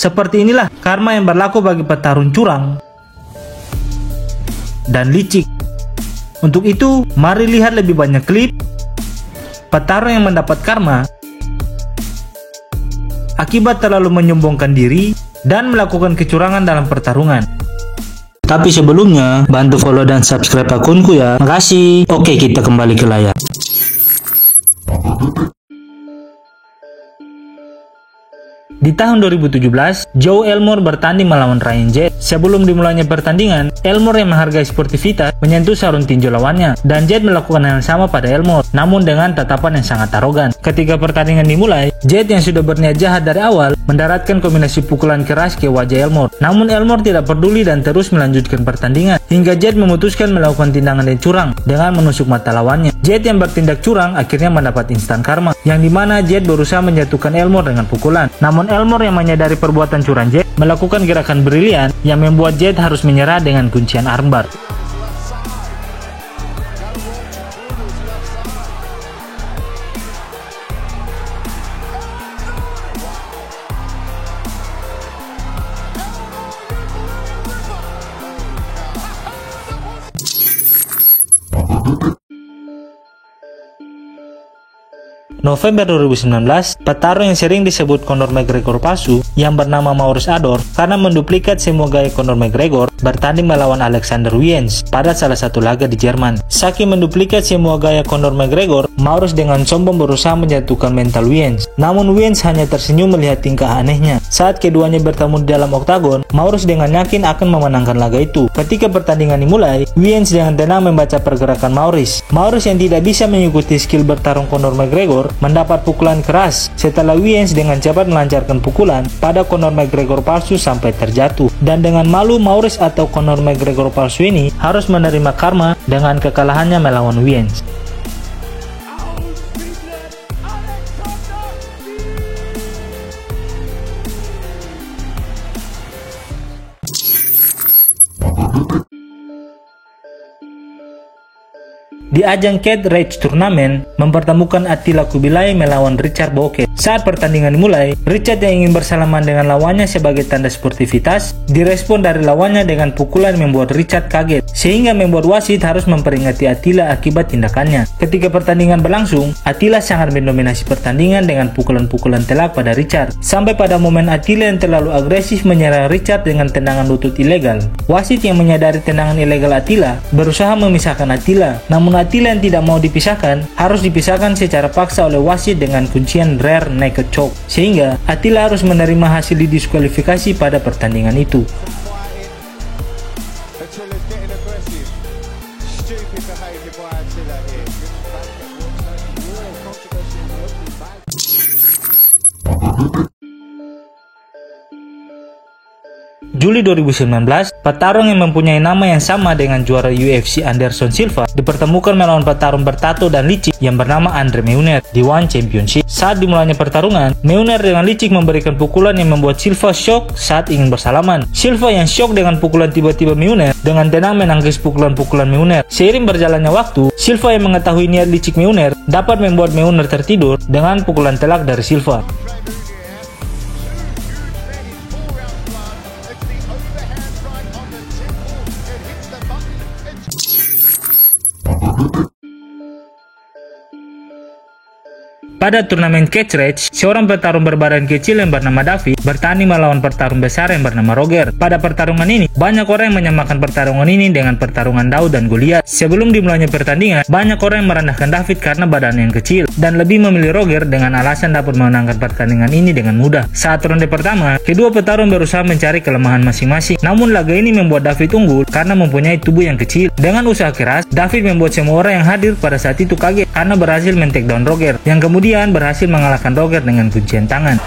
Seperti inilah karma yang berlaku bagi petarung curang dan licik. Untuk itu, mari lihat lebih banyak klip petarung yang mendapat karma akibat terlalu menyombongkan diri dan melakukan kecurangan dalam pertarungan. Tapi sebelumnya, bantu follow dan subscribe akunku ya. Makasih. Oke, kita kembali ke layar. Di tahun 2017, Joe Elmore bertanding melawan Ryan Jett. Sebelum dimulainya pertandingan, Elmore yang menghargai sportivitas menyentuh sarung tinju lawannya, dan Jett melakukan hal yang sama pada Elmore, namun dengan tatapan yang sangat arogan. Ketika pertandingan dimulai, Jett yang sudah berniat jahat dari awal mendaratkan kombinasi pukulan keras ke wajah Elmore. Namun Elmore tidak peduli dan terus melanjutkan pertandingan, hingga Jett memutuskan melakukan tindakan yang curang dengan menusuk mata lawannya. Jett yang bertindak curang akhirnya mendapat instan karma, yang dimana Jett berusaha menjatuhkan Elmore dengan pukulan. Namun Elmore yang menyadari perbuatan curang Jett melakukan gerakan brilian yang membuat Jett harus menyerah dengan kuncian armbar. November 2019, petarung yang sering disebut Conor McGregor palsu yang bernama Maurice Ador karena menduplikat semua gaya Conor McGregor bertanding melawan Alexander Wiens pada salah satu laga di Jerman. Saking menduplikat semua gaya Conor McGregor, Maurice dengan sombong berusaha menjatuhkan mental Wiens. Namun Wiens hanya tersenyum melihat tingkah anehnya. Saat keduanya bertemu di dalam oktagon, Maurice dengan yakin akan memenangkan laga itu. Ketika pertandingan dimulai, Wiens dengan tenang membaca pergerakan Maurice. Maurice yang tidak bisa mengikuti skill bertarung Conor McGregor mendapat pukulan keras setelah Wiens dengan cepat melancarkan pukulan pada Conor McGregor palsu sampai terjatuh. Dan dengan malu, Maurice atau Conor McGregor palsu ini harus menerima karma dengan kekalahannya melawan Wiens. Di ajang Cage Rage Turnamen, mempertemukan Attila Kubilay melawan Richard Bouquet. Saat pertandingan dimulai, Richard yang ingin bersalaman dengan lawannya sebagai tanda sportivitas, direspon dari lawannya dengan pukulan yang membuat Richard kaget, sehingga membuat wasit harus memperingati Attila akibat tindakannya. Ketika pertandingan berlangsung, Attila sangat mendominasi pertandingan dengan pukulan-pukulan telak pada Richard, sampai pada momen Attila yang terlalu agresif menyerang Richard dengan tendangan lutut ilegal. Wasit yang menyadari tendangan ilegal Attila berusaha memisahkan Attila, namun Attila yang tidak mau dipisahkan harus dipisahkan secara paksa oleh wasit dengan kuncian rear naked choke, sehingga Attila harus menerima hasil didiskualifikasi pada pertandingan itu. Juli 2019, petarung yang mempunyai nama yang sama dengan juara UFC Anderson Silva dipertemukan melawan petarung bertato dan licik yang bernama Andre Meuner di One Championship. Saat dimulainya pertarungan, Meuner dengan licik memberikan pukulan yang membuat Silva shock saat ingin bersalaman. Silva yang shock dengan pukulan tiba-tiba Meuner dengan tenang menangkis pukulan-pukulan Meuner. Seiring berjalannya waktu, Silva yang mengetahui niat licik Meuner dapat membuat Meuner tertidur dengan pukulan telak dari Silva. Pada turnamen Cage Rage, seorang petarung berbadan kecil yang bernama David bertanding melawan petarung besar yang bernama Roger. Pada pertarungan ini, banyak orang yang menyamakan pertarungan ini dengan pertarungan Daud dan Goliat. Sebelum dimulainya pertandingan, banyak orang yang merendahkan David karena badannya yang kecil dan lebih memilih Roger dengan alasan dapat memenangkan pertandingan ini dengan mudah. Saat ronde pertama, kedua petarung berusaha mencari kelemahan masing-masing. Namun laga ini membuat David unggul karena mempunyai tubuh yang kecil. Dengan usaha keras, David membuat semua orang yang hadir pada saat itu kaget karena berhasil men-takedown Roger, yang kemudian berhasil mengalahkan Roger dengan kuncian tangan.